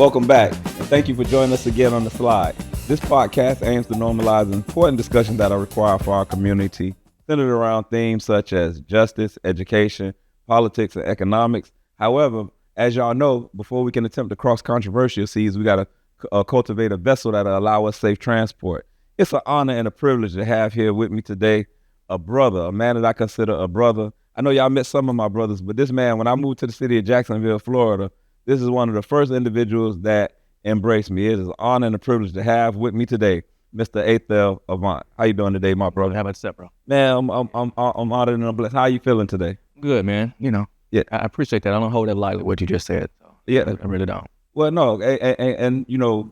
Welcome back, and thank you for joining us again on The Slide. This podcast aims to normalize important discussions that are required for our community, centered around themes such as justice, education, politics, and economics. However, as y'all know, before we can attempt to cross controversial seas, we got to cultivate a vessel that'll allow us safe transport. It's an honor and a privilege to have here with me today a brother, a man that I consider a brother. I know y'all met some of my brothers, but this man, when I moved to the city of Jacksonville, Florida, this is one of the first individuals that embraced me. It is an honor and a privilege to have with me today, Mr. Athel Avant. How you doing today, my brother? How about yourself, bro? Man, I'm honored and I'm blessed. How you feeling today? Good, man. Yeah. I appreciate that. I don't hold that lightly, what you just said. So Yeah. I really don't. Well, no, and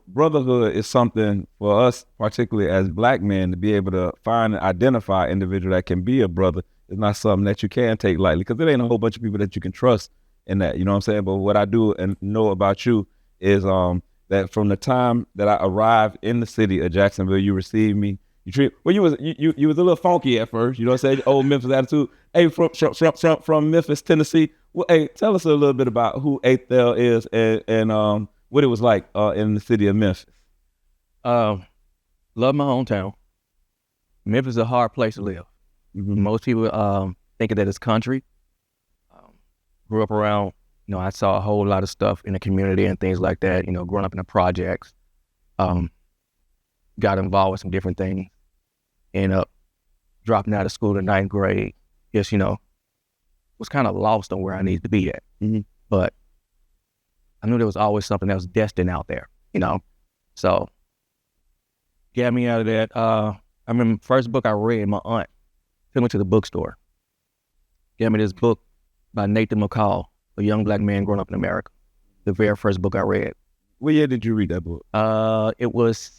brotherhood is something for us, particularly as black men, to be able to find and identify an individual that can be a brother. It's not something that you can take lightly, because there ain't a whole bunch of people that you can trust in that, you know what I'm saying? But what I do and know about you is that from the time that I arrived in the city of Jacksonville, you received me. You was a little funky at first, you know what I'm saying? Old Memphis attitude. Hey, from Memphis, Tennessee. Well, hey, tell us a little bit about who Athel is and what it was like in the city of Memphis. Love my hometown. Memphis is a hard place to live. Mm-hmm. Most people think that it's country. Grew up around, I saw a whole lot of stuff in the community and things like that, growing up in the projects. Got involved with some different things. Ended up dropping out of school in 9th grade. Just, was kind of lost on where I needed to be at. Mm-hmm. But I knew there was always something that was destined out there, So, got me out of that. I remember the first book I read, my aunt took me to the bookstore. Gave me this book by Nathan McCall, A Young Black Man Growing Up in America. The very first book I read. What year did you read that book? It was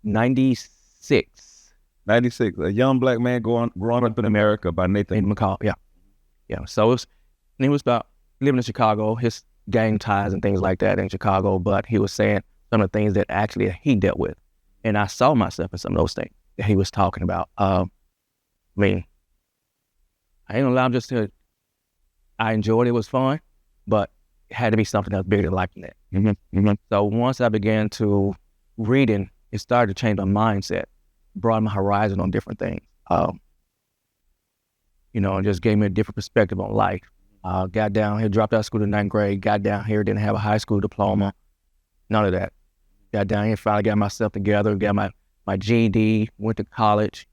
96. 96. A Young Black Man Growing Up in America by Nathan McCall. Yeah. So he was about living in Chicago, his gang ties and things like that in Chicago, but he was saying some of the things that actually he dealt with. And I saw myself in some of those things that he was talking about. I ain't gonna lie, I enjoyed it, was fun, but it had to be something that was bigger than life than that. Mm-hmm. Mm-hmm. So once I began to reading, it started to change my mindset, broaden my horizon on different things. And just gave me a different perspective on life. Got down here, dropped out of school in 9th grade, got down here, didn't have a high school diploma, none of that. Got down here, finally got myself together, got my GED, went to college,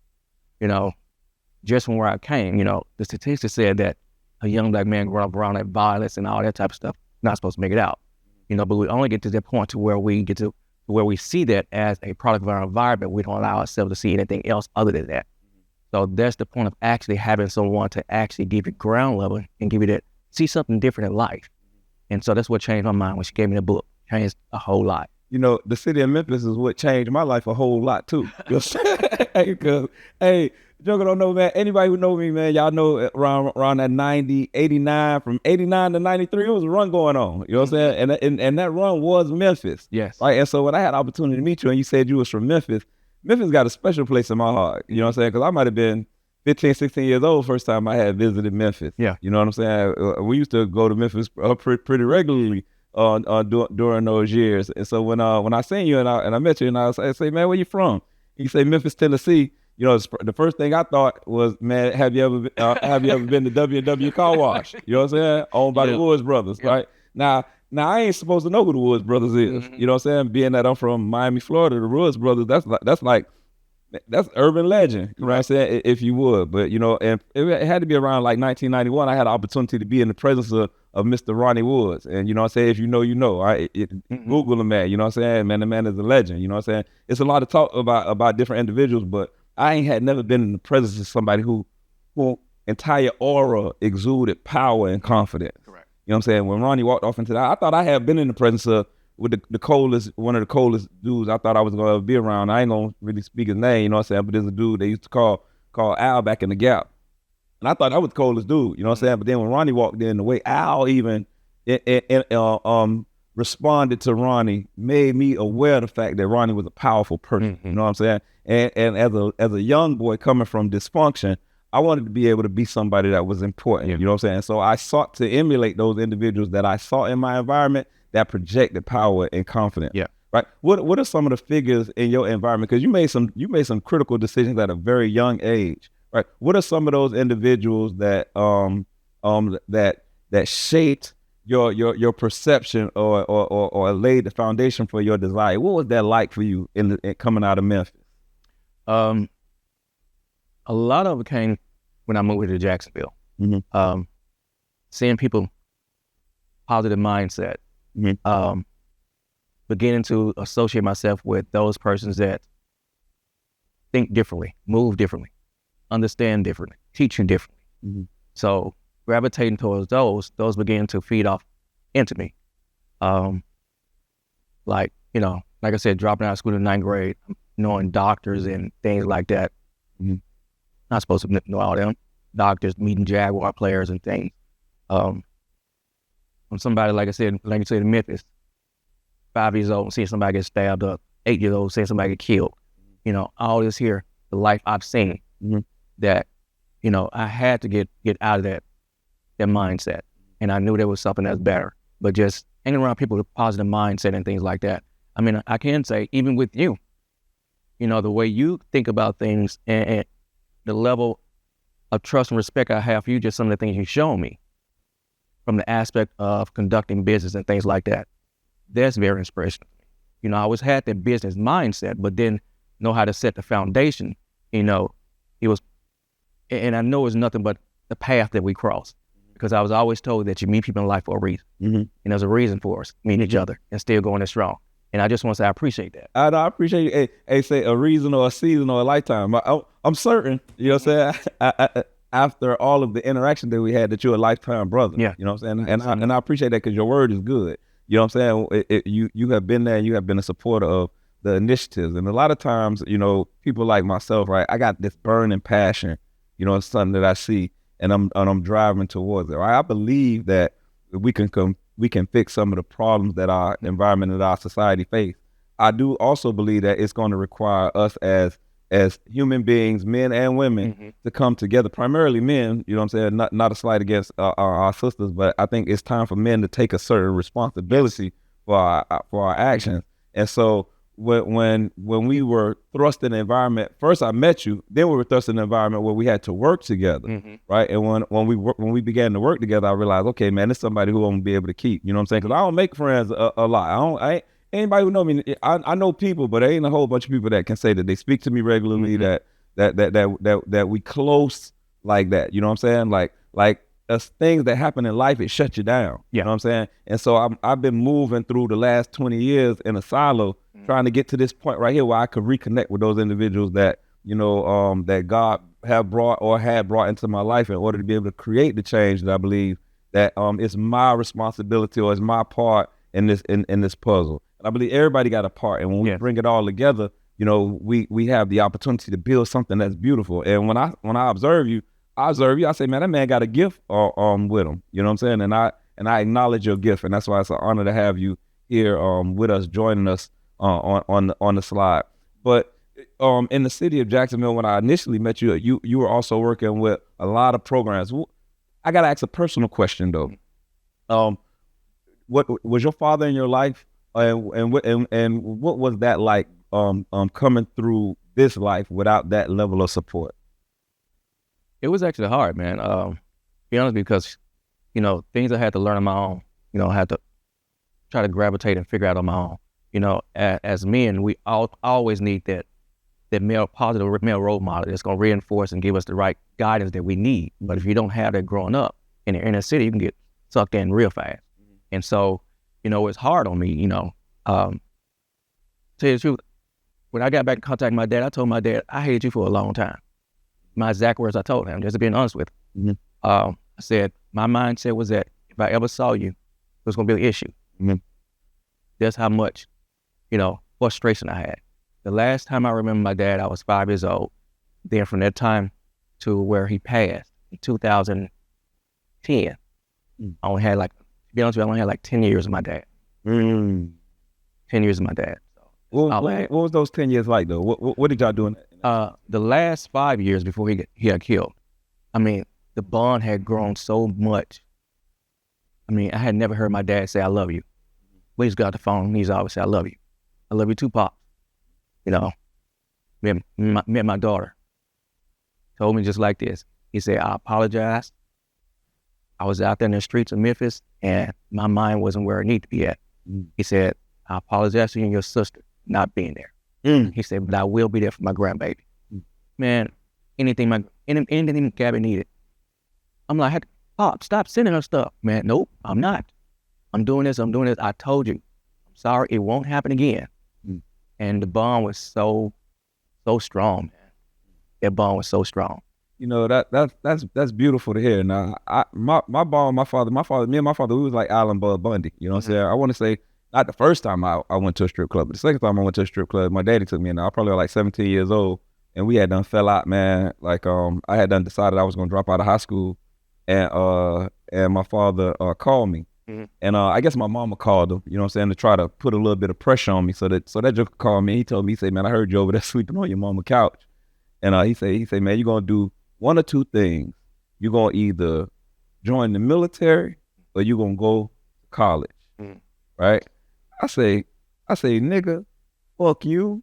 just from where I came, the statistics said that a young black man growing up around that violence and all that type of stuff, not supposed to make it out, but we only get to that point to where we see that as a product of our environment. We don't allow ourselves to see anything else other than that. So that's the point of actually having someone to actually give you ground level and give you that, see something different in life. And so that's what changed my mind when she gave me the book, changed a whole lot. The city of Memphis is what changed my life a whole lot too. Hey, Joker don't know, man. Anybody who know me, man, y'all know around that 90, 89, from 89 to 93, it was a run going on. You know what I'm saying? And that run was Memphis. Yes. Right. And so when I had the opportunity to meet you and you said you was from Memphis got a special place in my heart. You know what I'm saying? Because I might have been 15, 16 years old first time I had visited Memphis. Yeah. You know what I'm saying? We used to go to Memphis pretty regularly during those years. And so when I seen you and I met you and I say, man, where you from? You say Memphis, Tennessee. The first thing I thought was, man, have you ever been to W&W Car Wash? You know what I'm saying? Owned by the Woods Brothers, right? Now I ain't supposed to know who the Woods Brothers is. Mm-hmm. You know what I'm saying? Being that I'm from Miami, Florida, the Woods Brothers, that's urban legend, you know what I'm saying, if you would. But, and it had to be around like 1991. I had the opportunity to be in the presence of Mr. Ronnie Woods. And, you know what I'm saying, if you know, you know. Google him, man, you know what I'm saying? Man, the man is a legend, you know what I'm saying? It's a lot of talk about different individuals, but I had never been in the presence of somebody who entire aura exuded power and confidence. Correct. You know what I'm saying? When Ronnie walked off into that, I thought I had been in the presence of one of the coldest dudes I thought I was going to be around. I ain't going to really speak his name, you know what I'm saying? But there's a dude they used to call Al back in the Gap. And I thought that was the coldest dude, you know what I'm saying? But then when Ronnie walked in, the way Al even responded to Ronnie made me aware of the fact that Ronnie was a powerful person, you know what I'm saying? And as a young boy coming from dysfunction, I wanted to be able to be somebody that was important, you know what I'm saying? So I sought to emulate those individuals that I saw in my environment that projected power and confidence. Yeah. Right. What are some of the figures in your environment? Because you made some critical decisions at a very young age. Right. What are some of those individuals that that shaped your perception or laid the foundation for your desire? What was that like for you in coming out of Memphis? A lot of it came when I moved to Jacksonville. Mm-hmm. Seeing people, positive mindset, Mm-hmm. beginning to associate myself with those persons that think differently, move differently, understand differently, teach you differently. Mm-hmm. So gravitating towards those began to feed off into me. Like I said, dropping out of school in 9th grade, knowing doctors and things like that. Mm-hmm. Not supposed to know all them doctors, meeting Jaguar players and things. I'm somebody, like you said in Memphis, 5 years old, seeing somebody get stabbed up, 8 years old, seeing somebody get killed. All this here, the life I've seen, Mm-hmm. that, I had to get out of that mindset. And I knew there was something that's better. But just hanging around people with positive mindset and things like that. I mean, I can say, even with you, the way you think about things and the level of trust and respect I have for you, just some of the things you've shown me from the aspect of conducting business and things like that. That's very inspirational. I always had that business mindset, but then know how to set the foundation. It was, and I know it's nothing but the path that we cross, because I was always told that you meet people in life for a reason. Mm-hmm. And there's a reason for us meeting each other and still going this strong. And I just want to say I appreciate that. I appreciate you. Hey, say a reason or a season or a lifetime. I'm certain, what I'm saying, after all of the interaction that we had, that you're a lifetime brother. Yeah. You know what I'm saying? And I appreciate that, because your word is good. You know what I'm saying? You have been there, and you have been a supporter of the initiatives. And a lot of times, people like myself, right, I got this burning passion, it's something that I see, and I'm driving towards it. Right? I believe that we can fix some of the problems that our environment and our society face. I do also believe that it's going to require us as human beings, men and women, to come together, primarily men, you know what I'm saying? Not a slight against our sisters, but I think it's time for men to take a certain responsibility for our actions. And so when we were thrust in an environment, first I met you, then we were thrust in an environment where we had to work together, right? And when we began to work together, I realized, okay, man, it's somebody who I'm gonna be able to keep. You know what I'm saying? Because I don't make friends a lot. I ain't anybody who know me. I know people, but there ain't a whole bunch of people that can say that they speak to me regularly, that we close like that. You know what I'm saying? Like as things that happen in life, it shuts you down. Yeah. You know what I'm saying? And so I've been moving through the last 20 years in a silo, trying to get to this point right here where I could reconnect with those individuals that, that God had brought into my life, in order to be able to create the change that I believe that it's my responsibility, or it's my part in this puzzle. And I believe everybody got a part, and when we bring it all together, we have the opportunity to build something that's beautiful. And when I observe you, I say, man, that man got a gift with him. You know what I'm saying? And I acknowledge your gift, and that's why it's an honor to have you here with us, joining us on the slide. But in the city of Jacksonville, when I initially met you, you were also working with a lot of programs. I gotta ask a personal question though. What was your father in your life, and what was that like coming through this life without that level of support? It was actually hard, man. Be honest, because things I had to learn on my own. I had to try to gravitate and figure out on my own. As men, we always need that positive male role model that's going to reinforce and give us the right guidance that we need. But if you don't have that growing up in the inner city, you can get sucked in real fast. And so, it's hard on me. Tell you the truth, when I got back in contact with my dad, I told my dad, I hated you for a long time. My exact words I told him, just being honest with him. I said, my mindset was that if I ever saw you, it was going to be an issue. That's how much, frustration I had. The last time I remember my dad, I was 5 years old. Then from that time to where he passed in 2010, I only had to be honest with you, I only had 10 years of my dad. 10 years of my dad. What was those 10 years like though? What did y'all do? The last 5 years before he got killed, I mean, the bond had grown so much. I mean, I had never heard my dad say, I love you. We just got the phone. He's always said, I love you. I love you too, Pop. You know, met my daughter. Told me just like this. He said, I apologize. I was out there in the streets of Memphis and my mind wasn't where it needed to be at. He said, I apologize to you and your sister not being there. He said, but I will be there for my grandbaby. Man, anything Gabby needed. I'm like, Pop, stop sending her stuff. Man, nope, I'm not. I'm doing this. I told you. I'm sorry, it won't happen again. And the bond was so strong, man. That bond was so strong. You know, that's beautiful to hear. Now, my bond, me and my father, we was like Alan Bud Bundy. You know what I'm saying? I want to say, not the first time I went to a strip club, but the second time I went to a strip club, my daddy took me in. I was probably like 17 years old, and we had done fell out, man. Like, I had done decided I was gonna drop out of high school, and my father called me, and I guess my mama called him. You know what I'm saying, to try to put a little bit of pressure on me, so that joker called me. He told me, he said, man, I heard you over there sleeping on your mama couch, and he said, man, you're gonna do one or two things. You're gonna either join the military or you're gonna go to college, right? I say, nigga, fuck you,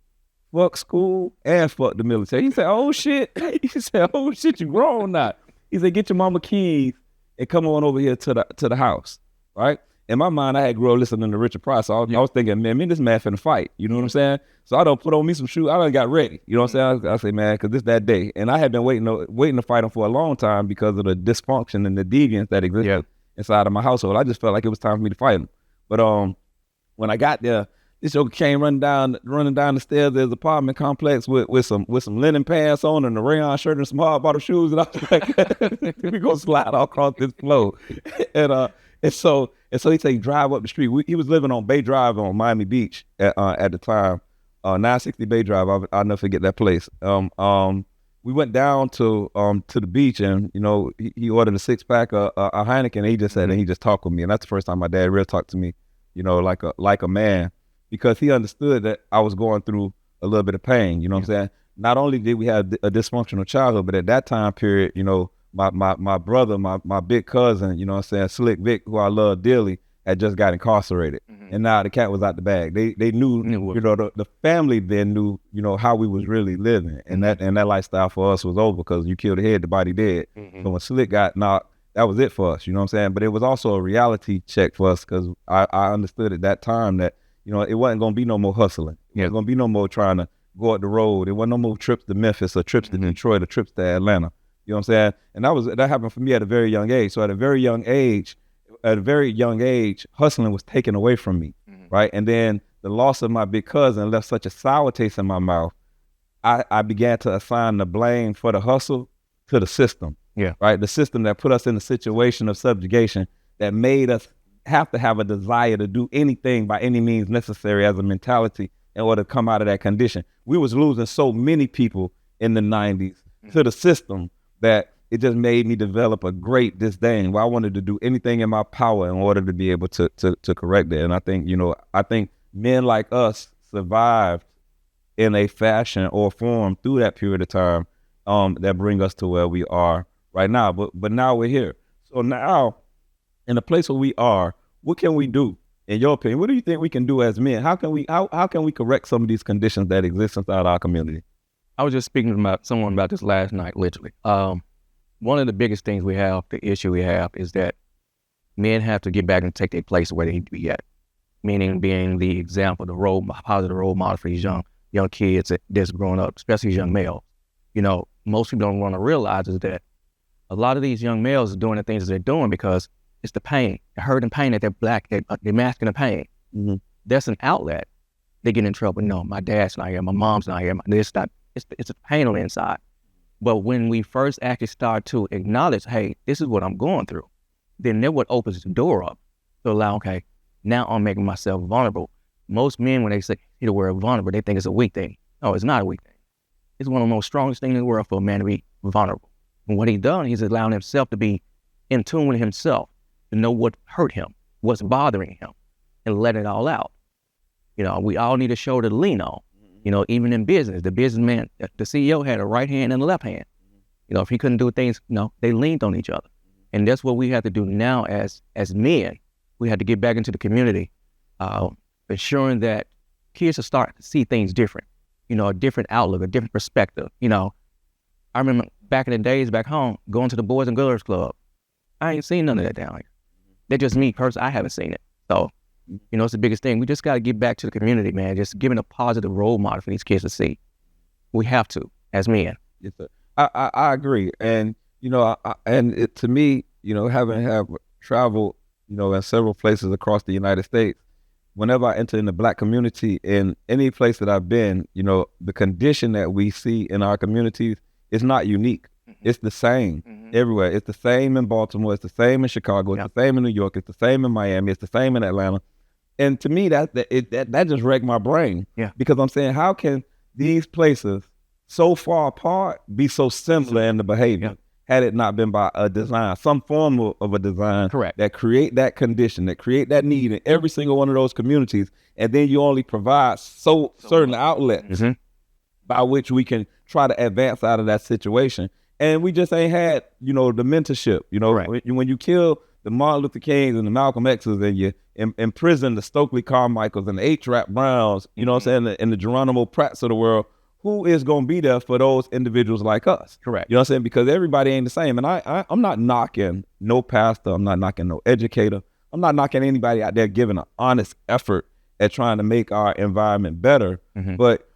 fuck school, and fuck the military. He said, oh shit. He said, oh shit, you grown now. He said, get your mama keys and come on over here to the house, right? In my mind, I had grew up listening to Richard Pryor, so I was thinking, man, this man finna fight. You know what I'm saying? So I don't put on me some shoes. I done got ready. You know what I'm saying? I say, man, because this that day. And I had been waiting to fight him for a long time because of the dysfunction and the deviance that existed inside of my household. I just felt like it was time for me to fight him. But when I got there, this joker came running down the stairs of his apartment complex with some linen pants on and a rayon shirt and some hard bottom shoes, and I was like, we gonna slide all across this floor. And so he said, drive up the street. He was living on Bay Drive on Miami Beach at the time, 960 Bay Drive. I'll never forget that place. We went down to the beach, and you know, he ordered a 6-pack of Heineken, and he just said, and he just talked with me, and that's the first time my dad really talked to me, you know, like a man, because he understood that I was going through a little bit of pain. You know what I'm saying? Not only did we have a dysfunctional childhood, but at that time period, you know, my brother, my big cousin, you know what I'm saying, Slick Vic, who I love dearly, had just got incarcerated. And now the cat was out the bag. They knew, you know, the family then knew, you know, how we was really living. And that lifestyle for us was over, because you killed the head, the body dead. So when Slick got knocked, that was it for us, you know what I'm saying? But it was also a reality check for us, because I understood at that time that, you know, it wasn't going to be no more hustling. It wasn't going to be no more trying to go up the road. It wasn't no more trips to Memphis or trips to Detroit or trips to Atlanta. You know what I'm saying? And that happened for me at a very young age. So at a very young age, hustling was taken away from me, right? And then the loss of my big cousin left such a sour taste in my mouth. I began to assign the blame for the hustle to the system, right? The system that put us in a situation of subjugation that made us have to have a desire to do anything by any means necessary as a mentality in order to come out of that condition. We was losing so many people in the 90s to the system that it just made me develop a great disdain, where I wanted to do anything in my power in order to be able to correct it. And I think, you know, men like us survived in a fashion or form through that period of time that bring us to where we are right now. But now we're here. So now, in the place where we are, what can we do? In your opinion, what do you think we can do as men? How can we correct some of these conditions that exist inside our community? I was just speaking to someone about this last night, literally. One of the biggest things the issue we have is that men have to get back and take their place where they need to be at. Meaning being the example, positive role model for these young kids that's growing up, especially these young males. You know, most people don't want to realize is that a lot of these young males are doing the things that they're doing because it's the pain, the hurt and pain that they're masking the pain. That's an outlet. They get in trouble. No, my dad's not here, my mom's not here, it's a pain on the inside. But when we first actually start to acknowledge, hey, this is what I'm going through, then that what opens the door up to allow, okay, now I'm making myself vulnerable. Most men, when they say the word vulnerable, they think it's a weak thing. No, it's not a weak thing. It's one of the most strongest things in the world for a man to be vulnerable. And what he's done, he's allowing himself to be in tune with himself, to know what hurt him, what's bothering him, and let it all out. You know, we all need a shoulder to lean on. You know, even in business, the businessman, the CEO had a right hand and a left hand. You know, if he couldn't do things, they leaned on each other. And that's what we have to do now as men. We have to get back into the community, ensuring that kids are starting to see things different, a different outlook, a different perspective. I remember back in the days back home, going to the Boys and Girls Club. I ain't seen none of that down here. That's just me personally. I haven't seen it. So, it's the biggest thing. We just got to get back to the community, man. Just giving a positive role model for these kids to see. We have to, as men. Yes, sir. I agree. And, to me, having have traveled, in several places across the United States, whenever I enter in the Black community in any place that I've been, the condition that we see in our communities is not unique. It's the same everywhere. It's the same in Baltimore. It's the same in Chicago. It's the same in New York. It's the same in Miami. It's the same in Atlanta. And to me, that just wrecked my brain. Yeah. Because I'm saying, how can these places so far apart be so similar in the behavior? Had it not been by a design, some form of a design that create that condition, that create that need in every single one of those communities, and then you only provide certain outlets by which we can try to advance out of that situation. And we just ain't had, the mentorship. When you kill the Martin Luther Kings and the Malcolm X's, and you imprison the Stokely Carmichaels and the H-Rap Browns, what I'm saying, and the Geronimo Pratts of the world, who is going to be there for those individuals like us? Correct. You know what I'm saying? Because everybody ain't the same. And I'm not knocking no pastor. I'm not knocking no educator. I'm not knocking anybody out there giving an honest effort at trying to make our environment better. But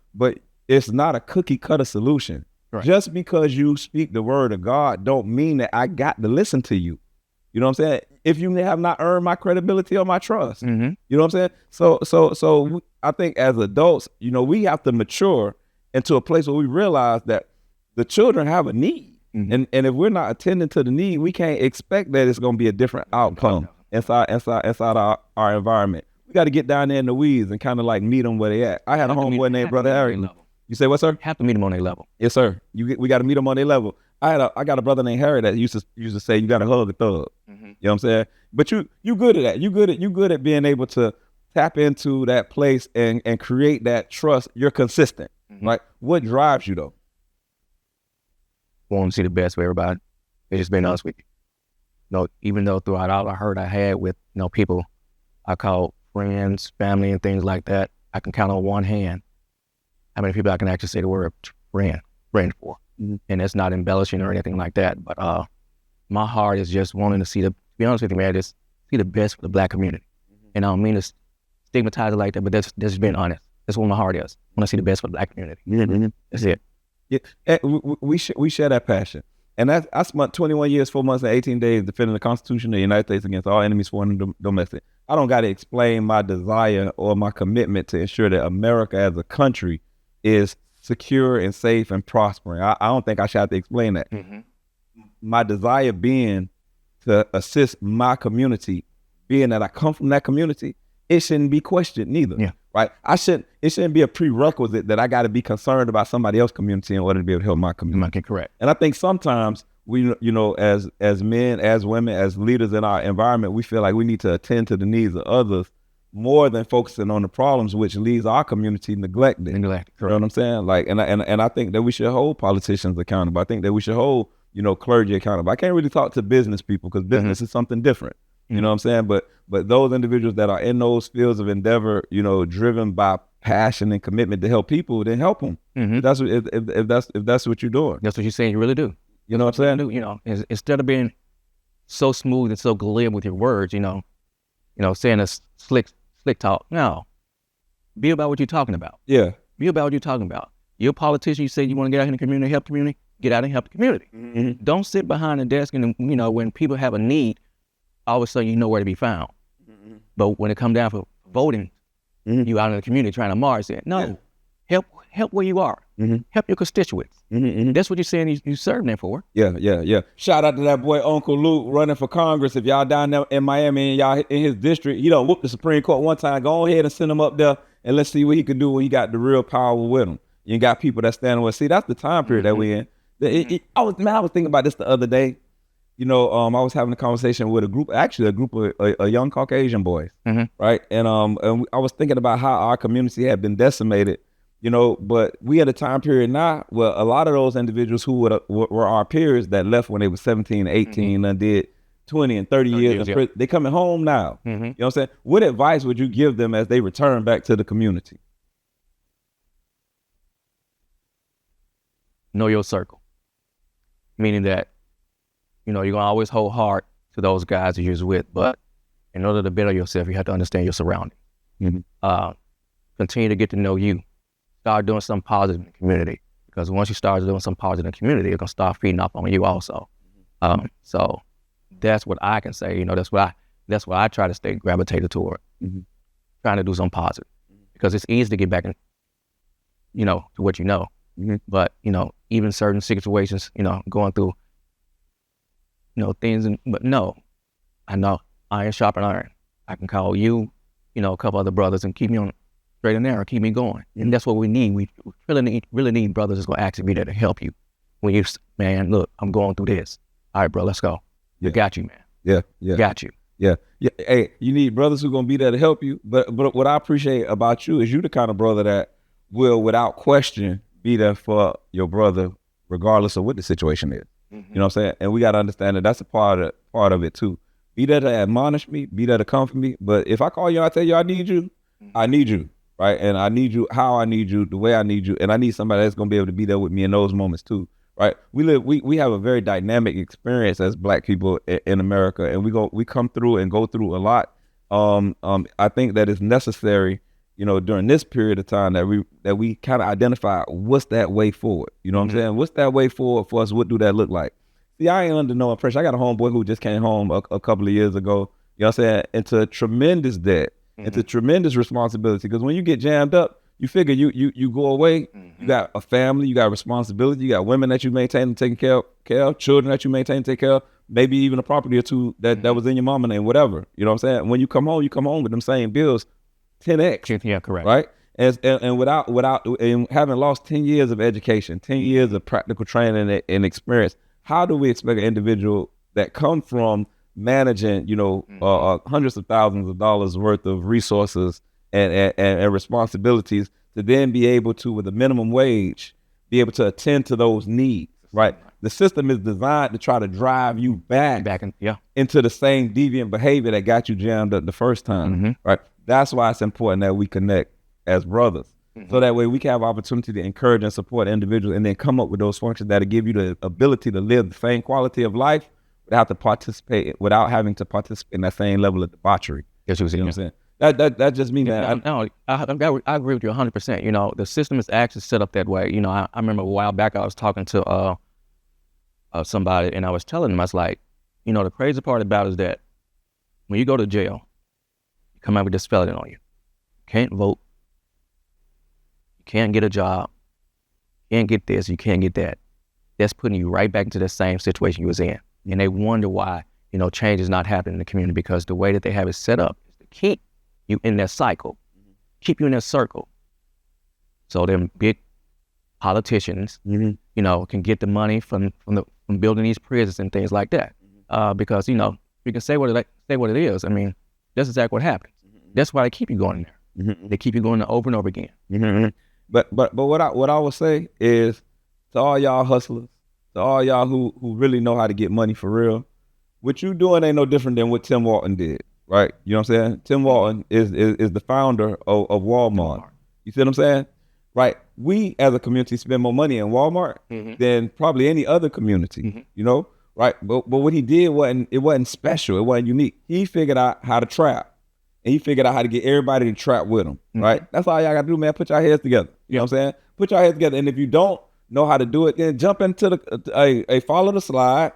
it's not a cookie cutter solution. Right. Just because you speak the word of God don't mean that I got to listen to you. You know what I'm saying? If you have not earned my credibility or my trust. You know what I'm saying? So I think as adults, we have to mature into a place where we realize that the children have a need. And if we're not attending to the need, we can't expect that it's going to be a different outcome inside our environment. We got to get down there in the weeds and kind of like meet them where they at. I had a homeboy named Brother Harry. You say what, sir? Have to meet them on their level. Yes, sir. We got to meet them on their level. I got a brother named Harry that used to say, you got to hug a thug. You know what I'm saying? But you good at that. You good at being able to tap into that place and create that trust. You're consistent. Right? What drives you though? Want to see the best for everybody. It's just being honest with you. Even though throughout all I heard I had with people I call friends, family, and things like that, I can count on one hand how many people I can actually say the word friend for. And it's not embellishing or anything like that. But my heart is just wanting to be honest with you, man, just see the best for the Black community. And I don't mean to stigmatize it like that, but that's just being honest. That's what my heart is. I want to see the best for the Black community. That's it. Yeah, we share that passion. And I spent 21 years, 4 months, and 18 days defending the Constitution of the United States against all enemies, foreign and domestic. I don't got to explain my desire or my commitment to ensure that America as a country is secure and safe and prospering. I don't think I should have to explain that. My desire being to assist my community, being that I come from that community, it shouldn't be questioned neither. Right? It shouldn't be a prerequisite that I got to be concerned about somebody else's community in order to be able to help my community. Correct. And I think sometimes we, as men, as women, as leaders in our environment, we feel like we need to attend to the needs of others more than focusing on the problems, which leaves our community neglected. You know what I'm saying? Like, and I think that we should hold politicians accountable. I think that we should hold, clergy accountable. I can't really talk to business people because business is something different. You know what I'm saying? But those individuals that are in those fields of endeavor, driven by passion and commitment to help people, then help them. If that's what you're doing. That's what you're saying. You really do. You know what I'm saying? Instead of being so smooth and so glib with your words, saying a slick talk. No, be about what you're talking about. Yeah. Be about what you're talking about. You're a politician. You say you want to get out in the community, help the community. Get out and help the community. Don't sit behind the desk and when people have a need, all of a sudden you know where to be found. But when it comes down for voting, you out in the community trying to march it. No, help where you are. Help your constituents. That's what you're saying you serving them for. Yeah. Shout out to that boy Uncle Luke running for Congress. If y'all down there in Miami and y'all in his district, he done whooped the Supreme Court one time. Go ahead and send him up there and let's see what he can do when he got the real power with him. You got people that standing with. See, that's the time period that we in. I was thinking about this the other day. I was having a conversation with a group of young Caucasian boys, right? And I was thinking about how our community had been decimated, but we had a time period now where a lot of those individuals who were our peers that left when they were 17, 18, and did 20 and 30 years in prison. They coming home now. You know what I'm saying? What advice would you give them as they return back to the community? Know your circle. Meaning that, you're going to always hold hard to those guys that you're with, but in order to better yourself, you have to understand your surroundings. Continue to get to know you. Start doing something positive in the community, because once you start doing something positive in the community, it's going to start feeding off on you also. So that's what I can say. That's what I try to stay gravitated toward, trying to do something positive, because it's easy to get back in, to what you know. But, even certain situations, going through, things, but no, I know iron sharpen iron. I can call you, a couple other brothers and keep me on straight and narrow, keep me going. And that's what we need. We really need brothers that's going to actually be there to help you. When you, man, look, I'm going through this. All right, bro, let's go. We got you, man. Yeah. Got you. Yeah. Hey, you need brothers who are going to be there to help you. But what I appreciate about you is you the kind of brother that will, without question, be there for your brother, regardless of what the situation is. You know what I'm saying? And we got to understand that that's a part of it too. Be there to admonish me, be there to comfort me. But if I call you and I tell you I need you, right? And I need you how I need you, the way I need you. And I need somebody that's going to be able to be there with me in those moments too, right? We have a very dynamic experience as Black people in America, and we come through and go through a lot. I think that it's necessary, during this period of time that we kind of identify what's that way forward. You know what I'm saying? What's that way forward for us? What do that look like? See, I ain't under no impression. I got a homeboy who just came home a couple of years ago, you know what I'm saying, into tremendous debt, into tremendous responsibility. Because when you get jammed up, you figure you go away, you got a family, you got responsibility, you got women that you maintain and taking care of, children that you maintain and take care of, maybe even a property or two that was in your mama name, whatever. You know what I'm saying? When you come home with them same bills, 10x. Yeah, correct. Right? And without and having lost 10 years of education, 10 years of practical training and experience, how do we expect an individual that come from managing, hundreds of thousands of dollars worth of resources and responsibilities to then be able to, with a minimum wage, be able to attend to those needs, right? The system is designed to try to drive you back into the same deviant behavior that got you jammed up the first time, right? That's why it's important that we connect as brothers. So that way we can have opportunity to encourage and support individuals and then come up with those functions that'll give you the ability to live the same quality of life without having to participate in that same level of debauchery. Yes, you know what I'm saying? That just means that. I agree with you 100%. The system is actually set up that way. I remember a while back I was talking to somebody and I was telling them, I was like, the crazy part about it is that when you go to jail, you come out with this felony on you. You can't vote. Can't get a job, can't get this, you can't get that. That's putting you right back into the same situation you was in. And they wonder why, change is not happening in the community, because the way that they have it set up is to keep you in that cycle, keep you in that circle. So them big politicians, can get the money from building these prisons and things like that. Because, we can say what it is. I mean, that's exactly what happens. That's why they keep you going there. They keep you going there over and over again. But what I would say is, to all y'all hustlers, to all y'all who really know how to get money for real, what you doing ain't no different than what Tim Walton did, right? You know what I'm saying? Tim Walton is the founder of Walmart. You see what I'm saying? Right? We as a community spend more money in Walmart than probably any other community, right? But what he did wasn't special. It wasn't unique. He figured out how to trap. And he figured out how to get everybody to trap with him, right? That's all y'all got to do, man. Put your heads together. You know what I'm saying? Put your heads together. And if you don't know how to do it, then jump into follow the slide,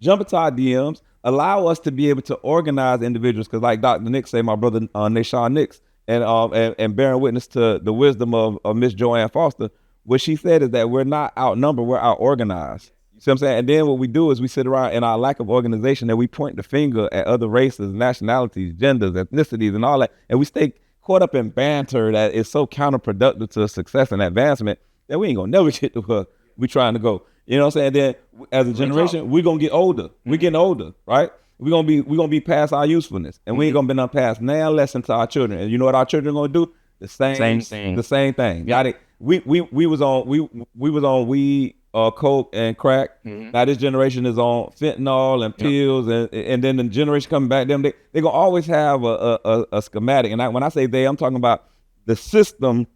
jump into our DMs, allow us to be able to organize individuals. Because like Dr. Nix say, my brother Nashawn Nix, and bearing witness to the wisdom of Miss Joanne Foster, what she said is that we're not outnumbered, we're out-organized. You see what I'm saying? And then what we do is we sit around in our lack of organization and we point the finger at other races, nationalities, genders, ethnicities, and all that. And we stay caught up in banter that is so counterproductive to success and advancement that we ain't gonna never get to where we trying to go. You know what I'm saying? Then as a generation, we're gonna get older. We're getting older, right? We're gonna be past our usefulness. And we ain't gonna be no past now lesson to our children. And you know what our children gonna do? The same thing. The same thing. Got it. We was on weed coke and crack. Mhm. Now this generation is on fentanyl and pills, and then the generation coming back, they gonna always have a schematic. And when I say they, I'm talking about the system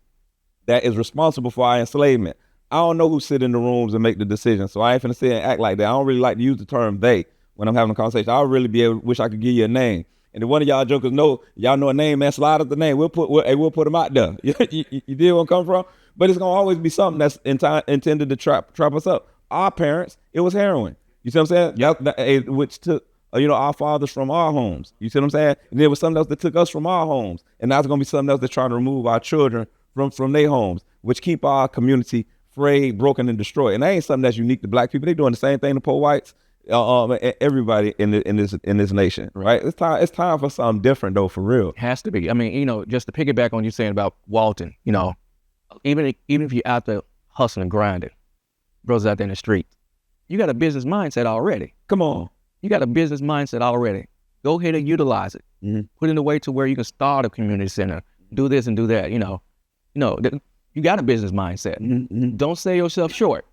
that is responsible for our enslavement. I don't know who sit in the rooms and make the decisions, so I ain't finna sit and act like that. I don't really like to use the term they when I'm having a conversation. I really wish I could give you a name. And if one of y'all jokers y'all know a name, man, slide up the name. We'll put them out there. You deal where I'm coming from? But it's gonna always be something that's intended to trap us up. Our parents, it was heroin. You see what I'm saying? Which took our fathers from our homes. You see what I'm saying? And there was something else that took us from our homes, and now it's gonna be something else that's trying to remove our children from their homes, which keep our community frayed, broken, and destroyed. And that ain't something that's unique to black people. They doing the same thing to poor whites. Everybody in this nation, right? It's time for something different though, for real. It has to be. I mean, just to piggyback on you saying about Walton, even if you're out there hustling and grinding, brothers out there in the street, you got a business mindset already. Come on. You got a business mindset already. Go ahead and utilize it. Mm-hmm. Put it in a way to where you can start a community center, do this and do that. You got a business mindset. Mm-hmm. Don't sell yourself short.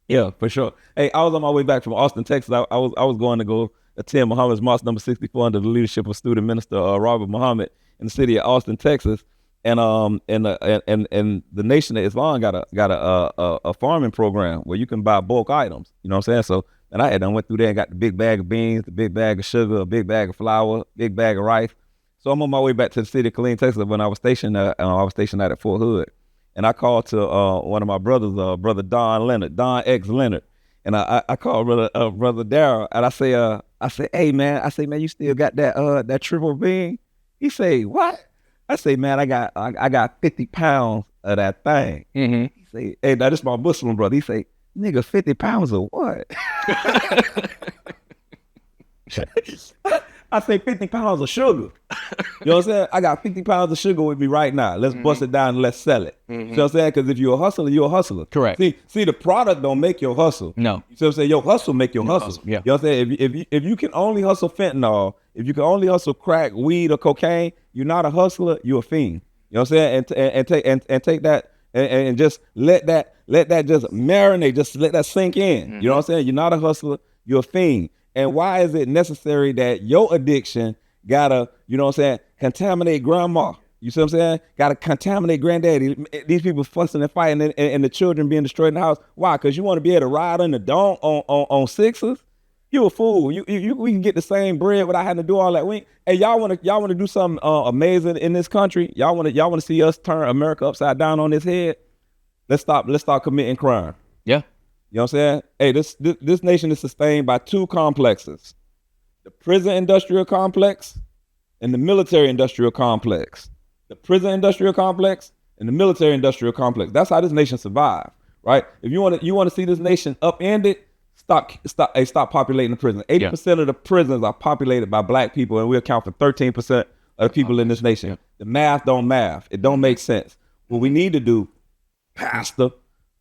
Yeah, for sure. Hey, I was on my way back from Austin, Texas. I was going to go attend Muhammad's Mosque number 64 under the leadership of student minister Robert Muhammad in the city of Austin, Texas. And the Nation of Islam got a farming program where you can buy bulk items. You know what I'm saying? So, and I went through there and got the big bag of beans, the big bag of sugar, a big bag of flour, big bag of rice. So I'm on my way back to the city of Killeen, Texas when I was stationed out at Fort Hood. And I called to one of my brothers, brother Don X Leonard, and I called brother Darryl, and I say, hey man, you still got that triple bean? He say, what? I say, man, I got 50 pounds of that thing. Mm-hmm. He say, hey, now this is my Muslim brother. He say, nigga, 50 pounds of what? I say 50 pounds of sugar. You know what I'm saying? I got 50 pounds of sugar with me right now. Let's bust it down and let's sell it. Mm-hmm. You know what I'm saying? Because if you're a hustler, you're a hustler. Correct. See, the product don't make your hustle. No. You see what I'm saying? Your hustle make your hustle. Yeah. You know what I'm saying? If you can only hustle fentanyl, if you can only hustle crack, weed, or cocaine, you're not a hustler, you're a fiend. You know what I'm saying? And take that and just let that just marinate, just let that sink in. Mm-hmm. You know what I'm saying? You're not a hustler, you're a fiend. And why is it necessary that your addiction gotta, you know what I'm saying, contaminate grandma? You see what I'm saying? Gotta contaminate granddaddy. These people fussing and fighting and the children being destroyed in the house. Why? Because you want to be able to ride on the dome on sixes? You a fool. We can get the same bread without having to do all that. Hey, y'all want to do something amazing in this country? Y'all want to see us turn America upside down on its head? Let's stop committing crime. Yeah. You know what I'm saying? Hey, this nation is sustained by two complexes: the prison industrial complex and the military industrial complex. The prison industrial complex and the military industrial complex. That's how this nation survived, right? If you want to see this nation upended, stop populating the prison. 80% of the prisons are populated by black people, and we account for 13% of the people in this nation. The math don't math. It don't make sense. What we need to do, pastor,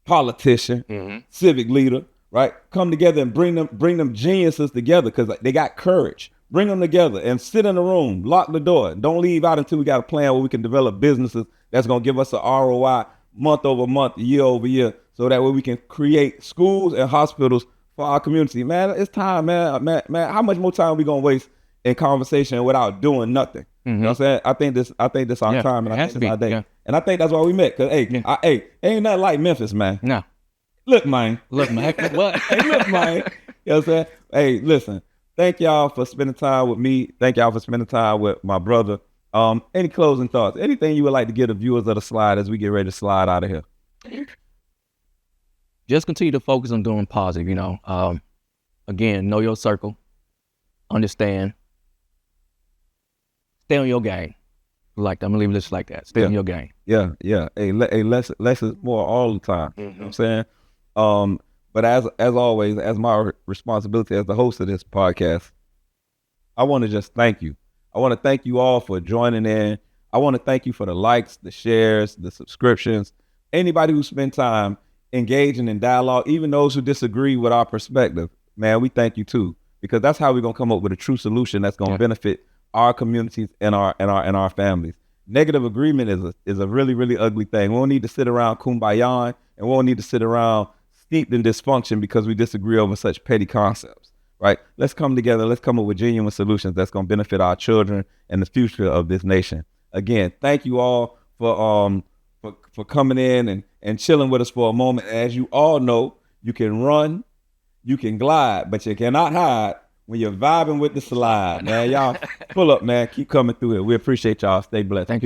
politician, civic leader, right? Come together and bring them geniuses together because they got courage. Bring them together and sit in a room, lock the door. Don't leave out until we got a plan where we can develop businesses that's going to give us an ROI month over month, year over year, so that way we can create schools and hospitals for our community. Man, it's time, man. How much more time are we going to waste in conversation without doing nothing? You know what I'm saying? I think this our time, and I think this our day. Yeah. And I think that's why we met. Cause ain't nothing like Memphis, man. No. Look, man. What? Hey, look, man. You know what I'm saying? Hey, listen. Thank y'all for spending time with me. Thank y'all for spending time with my brother. Any closing thoughts? Anything you would like to give the viewers of the slide as we get ready to slide out of here? Just continue to focus on doing positive. Again, know your circle. Understand. Stay on your game. Like I'm gonna leave it just like that. Stay on your game. Yeah. Hey, less is more all the time. You know what I'm saying? But as always, as my responsibility as the host of this podcast, I want to just thank you. I want to thank you all for joining in. I want to thank you for the likes, the shares, the subscriptions, anybody who spent time engaging in dialogue, even those who disagree with our perspective. Man, we thank you too, because that's how we're gonna come up with a true solution that's gonna benefit our communities and our families. Negative agreement is a really, really ugly thing. We don't need to sit around kumbaya, and we don't need to sit around steeped in dysfunction because we disagree over such petty concepts, right? Let's come together. Let's come up with genuine solutions that's going to benefit our children and the future of this nation. Again, thank you all for coming in and chilling with us for a moment. As you all know, you can run, you can glide, but you cannot hide when you're vibing with the slide, man. Y'all pull up, man. Keep coming through it. We appreciate y'all. Stay blessed. Thank you.